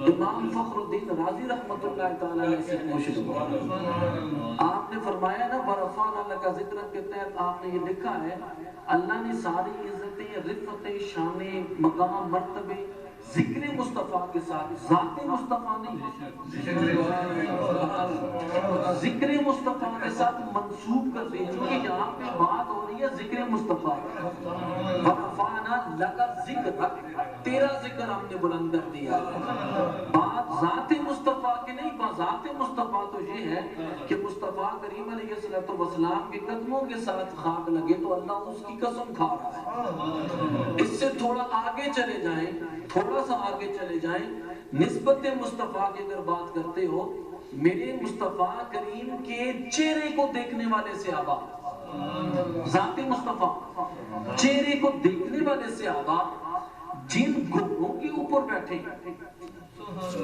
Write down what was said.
امام فخر الدین رازی رحمۃ اللہ تعالیٰ علیہ سے پوچھ لو، آپ نے فرمایا نا برفان اللہ کا ذکر کے تحت آپ نے یہ لکھا ہے اللہ نے ساری عزتیں، رفتیں، شانیں، مقام، مرتبے ذکر مصطفیٰ کے ساتھ، ذات مصطفیٰ نہیں، ذکر مصطفیٰ کے ساتھ منسوب کر دی، چونکہ یہاں پہ بات ہو رہی ہے ذکر مصطفیٰ، ورفعنا لک ذکرک، تیرا ذکر ہم نے بلند کر دیا، بات ذات مصطفیٰ کی نہیں، ذات مصطفیٰ تو یہ ہے کہ مصطفیٰ کریم علیہ السلام کے قدموں کے ساتھ خاک لگے تو اللہ اس کی قسم کھا رہا ہے۔ اس سے تھوڑا آگے چلے جائیں، تھوڑا سا آگے چلے جائیں، نسبت مصطفیٰ کی اگر بات کرتے ہو، میرے مصطفیٰ کریم کے چہرے کو دیکھنے والے صحابہ، ذات مصطفیٰ چہرے کو دیکھنے والے صحابہ جن گھوڑوں کے اوپر بیٹھے